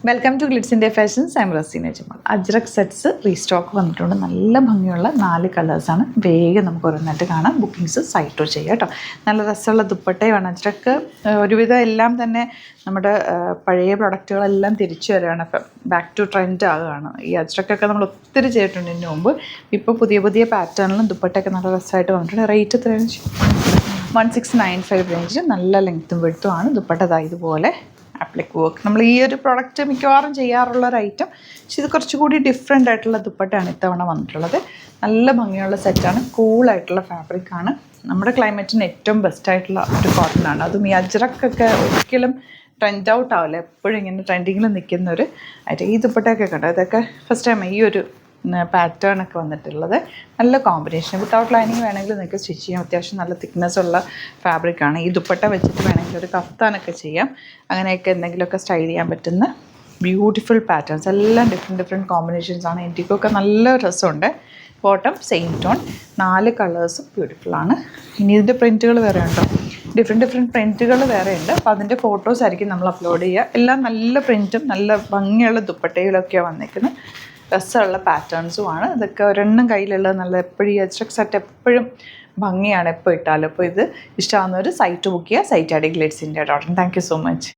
Welcome to Glitz India fashions. I am Raseena Jamal. Ajrak sets restock വന്നിട്ടുണ്ട്. നല്ല ഭംഗിയുള്ള 4 കളേഴ്സാണ്. വേഗം നമുക്ക് ഓരോന്നായിട്ട് കാണാം. ബുക്കിങ്സ് സൈറ്റോ ചെയ്യാം കേട്ടോ. നല്ല രസമുള്ള ദുപ്പട്ടയാണ്. അജ്രക്ക് ഒരുവിധം എല്ലാം തന്നെ നമ്മുടെ പഴയ പ്രൊഡക്റ്റുകളെല്ലാം തിരിച്ചു വരികയാണ്. ഇപ്പം ബാക്ക് ടു ട്രെൻഡ് ആകുകയാണ്. ഈ അജ്രക്കൊക്കെ നമ്മൾ ഒത്തിരി ചെയ്തിട്ടുണ്ട് ഇതിന് മുമ്പ്. ഇപ്പോൾ പുതിയ പുതിയ പാറ്റേണിലും ദുപ്പട്ടയൊക്കെ നല്ല രസമായിട്ട് വന്നിട്ടുണ്ട്. റേറ്റ് എത്രയാണ്? 1695 റേഞ്ച്. നല്ല ലെങ്ത്തും വെടുത്തുമാണ്. ദുപ്പട്ട ഇതുപോലെ ആപ്ലിക് വർക്ക്. നമ്മൾ ഈ ഒരു പ്രൊഡക്റ്റ് മിക്കവാറും ചെയ്യാറുള്ള ഒരു ഐറ്റം, പക്ഷെ ഇത് കുറച്ചുകൂടി ഡിഫറെൻ്റ് ആയിട്ടുള്ള ദുപ്പട്ടയാണ് ഇത്തവണ വന്നിട്ടുള്ളത്. നല്ല ഭംഗിയുള്ള സെറ്റാണ്. കൂളായിട്ടുള്ള ഫാബ്രിക്കാണ്. നമ്മുടെ ക്ലൈമറ്റിന് ഏറ്റവും ബെസ്റ്റായിട്ടുള്ള ഒരു കോട്ടനാണ്. അതും ഈ അജ്രക്കൊക്കെ ഒരിക്കലും ട്രെൻഡ് ഔട്ട് ആവില്ല. എപ്പോഴും ഇങ്ങനെ ട്രെൻഡിങ്ങിൽ നിൽക്കുന്ന ഒരു ഐറ്റം. ഈ ദുപ്പട്ടയൊക്കെ കണ്ടോ, ഇതൊക്കെ ഫസ്റ്റ് ടൈം ഈ ഒരു പാറ്റേൺ ഒക്കെ വന്നിട്ടുള്ളത്. നല്ല കോമ്പിനേഷൻ. വിത്തൗട്ട് ലൈനിങ് വേണമെങ്കിൽ നിങ്ങൾക്ക് സ്റ്റിച്ച് ചെയ്യാം. അത്യാവശ്യം നല്ല തിക്നെസ് ഉള്ള ഫാബ്രിക്കാണ്. ഈ ദുപ്പട്ട വെച്ചിട്ട് വേണമെങ്കിൽ ഒരു കഫ്താനൊക്കെ ചെയ്യാം. അങ്ങനെയൊക്കെ എന്തെങ്കിലുമൊക്കെ സ്റ്റൈൽ ചെയ്യാൻ പറ്റുന്ന ബ്യൂട്ടിഫുൾ പാറ്റേൺസ്. എല്ലാം ഡിഫറെൻറ്റ് കോമ്പിനേഷൻസ് ആണ്. എനിക്കൊക്കെ നല്ല രസമുണ്ട്. Bottom same tone. 4 കളേഴ്സും ബ്യൂട്ടിഫുള്ളാണ്. ഇനി ഇതിൻ്റെ പ്രിൻറ്റുകൾ വേറെ ഉണ്ടോ? ഡിഫറെൻറ്റ് പ്രിൻറ്റുകൾ വേറെ ഉണ്ട്. അപ്പോൾ അതിൻ്റെ ഫോട്ടോസ് ആയിരിക്കും നമ്മൾ അപ്ലോഡ് ചെയ്യുക. എല്ലാം നല്ല പ്രിൻറ്റും നല്ല ഭംഗിയുള്ള ദുപ്പട്ടയിലൊക്കെയാണ് വന്നിരിക്കുന്നത്. രസമുള്ള പാറ്റേൺസുമാണ്. ഇതൊക്കെ ഒരെണ്ണം കയ്യിലുള്ളത്. നല്ല എപ്പോഴും ഈ അജ്രക് സെറ്റ് എപ്പോഴും ഭംഗിയാണ് എപ്പോൾ ഇട്ടാലും. അപ്പോൾ ഇത് ഇഷ്ടമാകുന്നവർ സൈറ്റ് ബുക്ക് ചെയ്യുക. Site glitz India. Thank you so much.